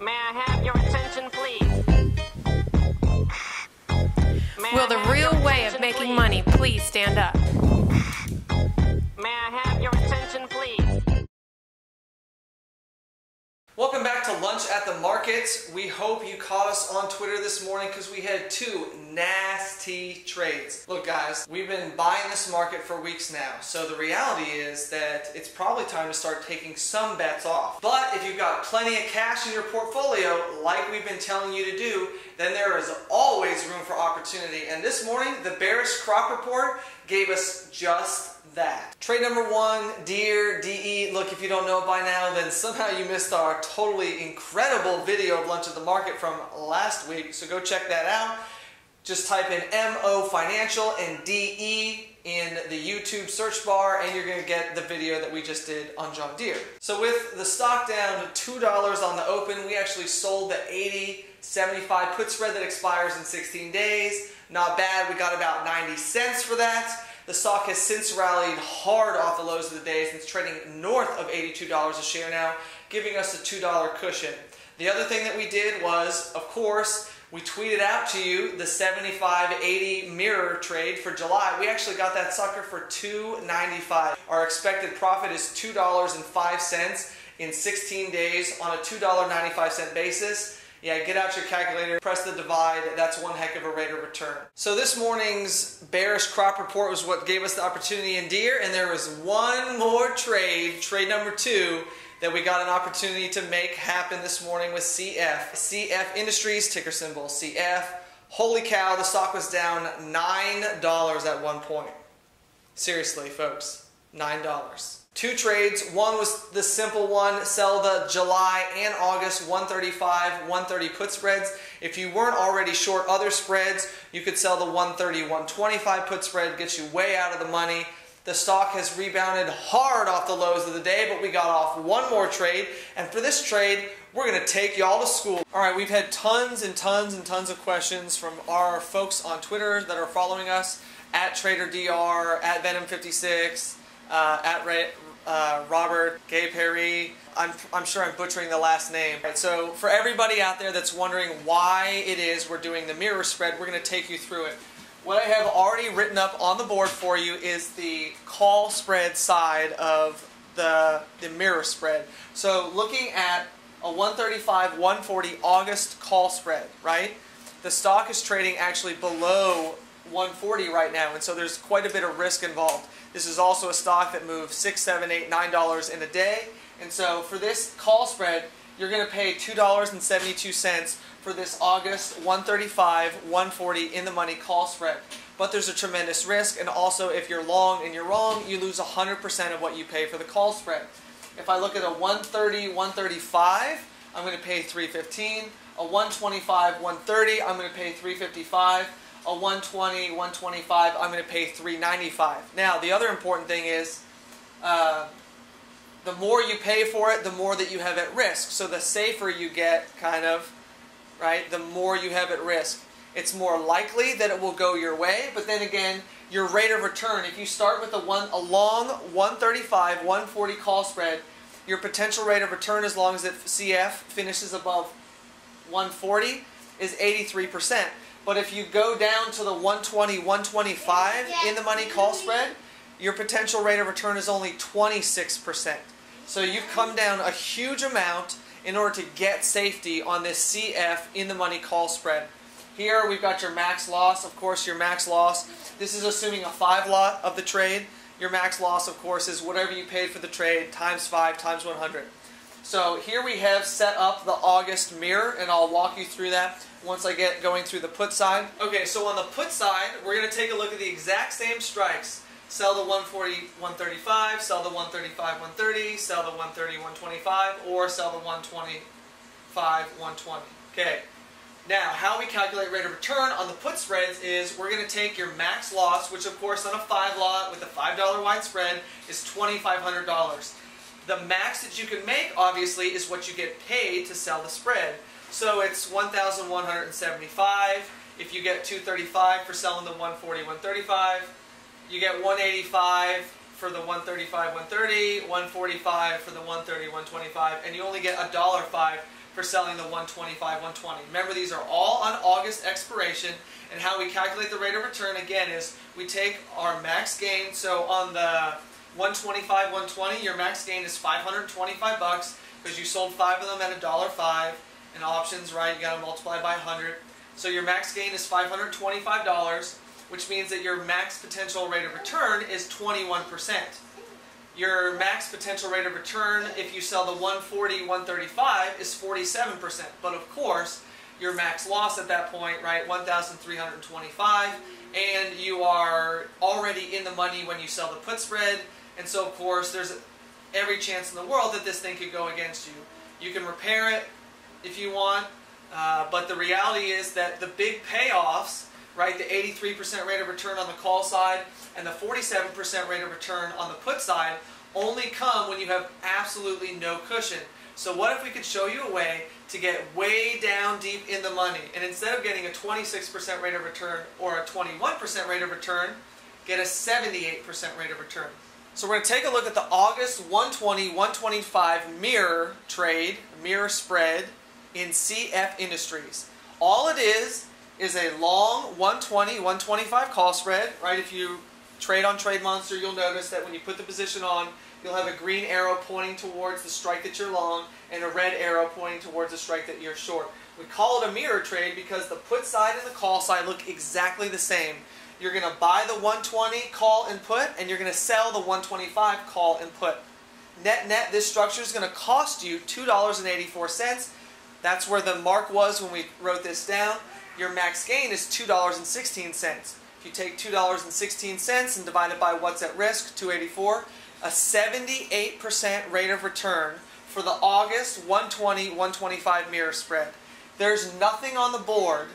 May I have your attention, please? Will the real way of making money please stand up? May I have your attention, please? Welcome back to Lunch at the Market. We hope you caught us on Twitter this morning because we had two nasty trades. Look guys, we've been buying this market for weeks now, so the reality is that it's probably time to start taking some bets off. But if you've got plenty of cash in your portfolio, like we've been telling you to do, then there is always room for opportunity. And this morning, the bearish crop report gave us just that. Trade number one, Deere, DE. Look, if you don't know by now, then somehow you missed our totally incredible video of Lunch at the Market from last week, so go check that out. Just type in MO Financial and DE in the YouTube search bar and you're going to get the video that we just did on John Deere. So with the stock down to $2 on the open, we actually sold the 80-75 put spread that expires in 16 days. Not bad, we got about 90 cents for that. The stock has since rallied hard off the lows of the day and it's trading north of $82 a share now, giving us a $2 cushion. The other thing that we did was, of course, we tweeted out to you the 75-80 mirror trade for July. We actually got that sucker for $2.95. Our expected profit is $2.05 in 16 days on a $2.95 basis. Yeah, get out your calculator, press the divide, that's one heck of a rate of return. So this morning's bearish crop report was what gave us the opportunity in Deere, and there was one more trade, trade number two, that we got an opportunity to make happen this morning with CF. CF Industries, ticker symbol CF. Holy cow, the stock was down $9 at one point. Seriously, folks, $9. Two trades. One was the simple one, sell the July and August 135, 130 put spreads. If you weren't already short other spreads, you could sell the 130, 125 put spread, gets you way out of the money. The stock has rebounded hard off the lows of the day, but we got off one more trade. And for this trade, we're going to take y'all to school. All right, we've had tons and tons and tons of questions from our folks on Twitter that are following us, at TraderDR, at Venom56, at Robert, Gay Perry. I'm sure I'm butchering the last name. Right, so for everybody out there that's wondering why it is we're doing the mirror spread, we're going to take you through it. What I have already written up on the board for you is the call spread side of the mirror spread. So looking at a 135, 140 August call spread, right? The stock is trading actually below 140 right now, and so there's quite a bit of risk involved. This is also a stock that moves $6, $7, $8, $9 in a day, and so for this call spread, you're going to pay $2.72 for this August 135, 140 in the money call spread. But there's a tremendous risk, and also if you're long and you're wrong, you lose 100% of what you pay for the call spread. If I look at a 130, 135, I'm going to pay $3.15. A 125, 130, I'm going to pay $3.55. A 120, 125, I'm going to pay $3.95. Now, the other important thing is, the more you pay for it, the more that you have at risk. So the safer you get, kind of, right, the more you have at risk. It's more likely that it will go your way, but then again, your rate of return, if you start with a long 135, 140 call spread, your potential rate of return as long as CF finishes above 140 is 83%. But if you go down to the 120, 125 in the money call spread, your potential rate of return is only 26%. So you've come down a huge amount in order to get safety on this CF in the money call spread. Here we've got your max loss. Of course, your max loss, this is assuming a 5 lot of the trade. Your max loss, of course, is whatever you paid for the trade times 5 times 100. So here we have set up the August mirror, and I'll walk you through that once I get going through the put side. Okay, so on the put side, we're going to take a look at the exact same strikes. Sell the 140, 135, sell the 135, 130, sell the 130, 125, or sell the 125, 120. Okay. Now, how we calculate rate of return on the put spreads is we're going to take your max loss, which of course on a 5 lot with a $5 wide spread is $2,500. The max that you can make, obviously, is what you get paid to sell the spread. So it's $1,175. If you get $235 for selling the 140, 135, you get $185 for the 135, 130, 145 for the 130, 125, and you only get $1.05 for selling the 125, 120. Remember, these are all on August expiration, and how we calculate the rate of return again is we take our max gain. So on the 125, 120, your max gain is $525 because you sold 5 of them at $1.05. And options, right? You got to multiply by 100. So your max gain is $525, which means that your max potential rate of return is 21%. Your max potential rate of return, if you sell the 140, 135, is 47%. But of course, your max loss at that point, right, 1,325, and you are already in the money when you sell the put spread. And so, of course, there's every chance in the world that this thing could go against you. You can repair it if you want, but the reality is that the big payoffs, right, the 83% rate of return on the call side and the 47% rate of return on the put side only come when you have absolutely no cushion. So what if we could show you a way to get way down deep in the money, and instead of getting a 26% rate of return or a 21% rate of return, get a 78% rate of return. So we're going to take a look at the August 120, 125 mirror trade, mirror spread in CF Industries. All it is a long 120, 125 call spread, right? If you trade on Trade Monster, you'll notice that when you put the position on, you'll have a green arrow pointing towards the strike that you're long and a red arrow pointing towards the strike that you're short. We call it a mirror trade because the put side and the call side look exactly the same. You're going to buy the 120 call and put, and you're going to sell the 125 call and put. Net net, this structure is going to cost you $2.84. That's where the mark was when we wrote this down. Your max gain is $2.16. If you take $2.16 and divide it by what's at risk, $2.84, a 78% rate of return for the August 120, 125 mirror spread. There's nothing on the board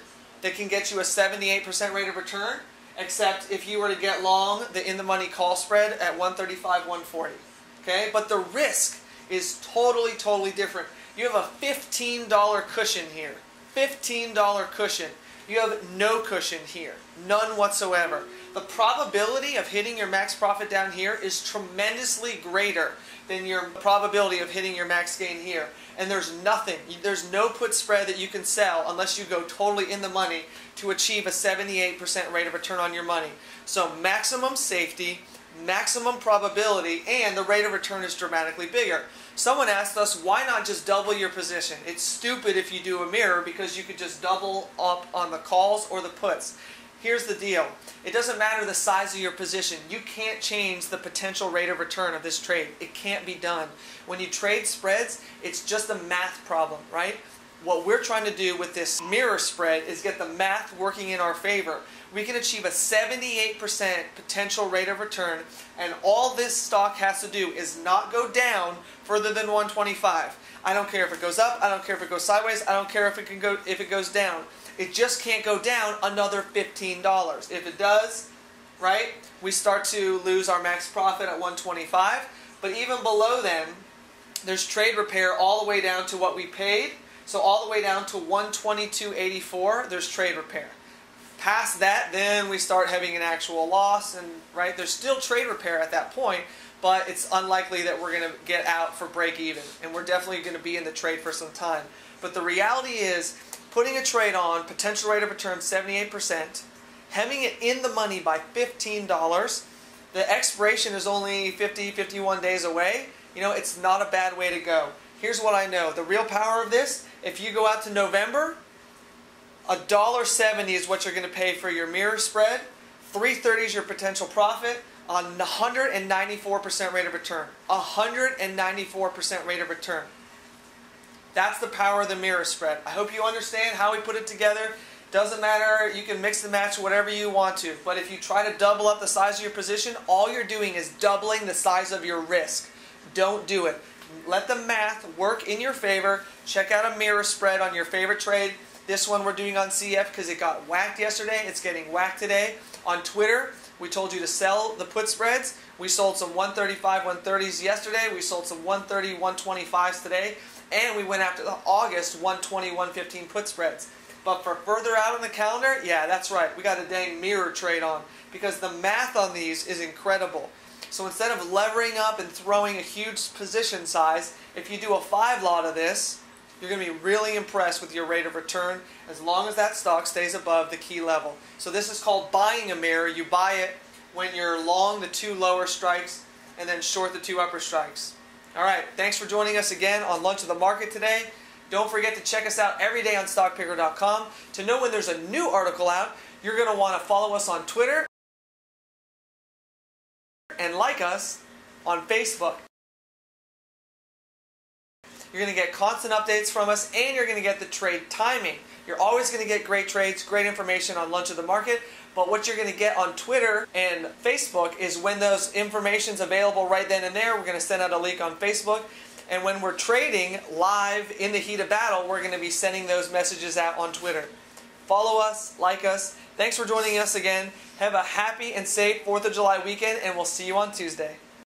that can get you a 78% rate of return, except if you were to get long the in-the-money call spread at 135, 140. Okay? But the risk is totally different. You have a $15 cushion here. $15 cushion. You have no cushion here. None whatsoever. The probability of hitting your max profit down here is tremendously greater than your probability of hitting your max gain here. And there's nothing, there's no put spread that you can sell unless you go totally in the money to achieve a 78% rate of return on your money. So maximum safety, maximum probability, and the rate of return is dramatically bigger. Someone asked us, why not just double your position? It's stupid if you do a mirror because you could just double up on the calls or the puts. Here's the deal. It doesn't matter the size of your position. You can't change the potential rate of return of this trade. It can't be done. When you trade spreads, it's just a math problem, right? What we're trying to do with this mirror spread is get the math working in our favor. We can achieve a 78% potential rate of return, and all this stock has to do is not go down further than 125. I don't care if it goes up, I don't care if it goes sideways, I don't care if it goes down. It just can't go down another $15. If it does, right, we start to lose our max profit at 125. But even below them, there's trade repair all the way down to what we paid. So all the way down to 122.84, there's trade repair. Past that, then we start having an actual loss, and right, there's still trade repair at that point, but it's unlikely that we're going to get out for break even, and we're definitely going to be in the trade for some time. But the reality is, putting a trade on, potential rate of return 78%, hemming it in the money by $15, the expiration is only 50, 51 days away. You know, it's not a bad way to go. Here's what I know. The real power of this, if you go out to November, $1.70 is what you're going to pay for your mirror spread. $3.30 is your potential profit on 194% rate of return. 194% rate of return. That's the power of the mirror spread. I hope you understand how we put it together. Doesn't matter, you can mix and match whatever you want to. But if you try to double up the size of your position, all you're doing is doubling the size of your risk. Don't do it. Let the math work in your favor. Check out a mirror spread on your favorite trade. This one we're doing on CF because it got whacked yesterday. It's getting whacked today. On Twitter, we told you to sell the put spreads. We sold some 135, 130s yesterday. We sold some 130, 125s today. And we went after the August 120, 115 put spreads. But for further out on the calendar, yeah, that's right. We got a dang mirror trade on because the math on these is incredible. So instead of levering up and throwing a huge position size, if you do a 5 lot of this, you're going to be really impressed with your rate of return as long as that stock stays above the key level. So this is called buying a mirror. You buy it when you're long the 2 lower strikes and then short the 2 upper strikes. Alright, thanks for joining us again on Lunch of the Market today. Don't forget to check us out every day on StockPicker.com. To know when there's a new article out, you're going to want to follow us on Twitter and like us on Facebook. You're going to get constant updates from us, and you're going to get the trade timing. You're always going to get great trades, great information on Lunch of the Market, but what you're going to get on Twitter and Facebook is when those information's available right then and there. We're going to send out a leak on Facebook, and when we're trading live in the heat of battle, we're going to be sending those messages out on Twitter. Follow us, like us. Thanks for joining us again. Have a happy and safe 4th of July weekend, and we'll see you on Tuesday.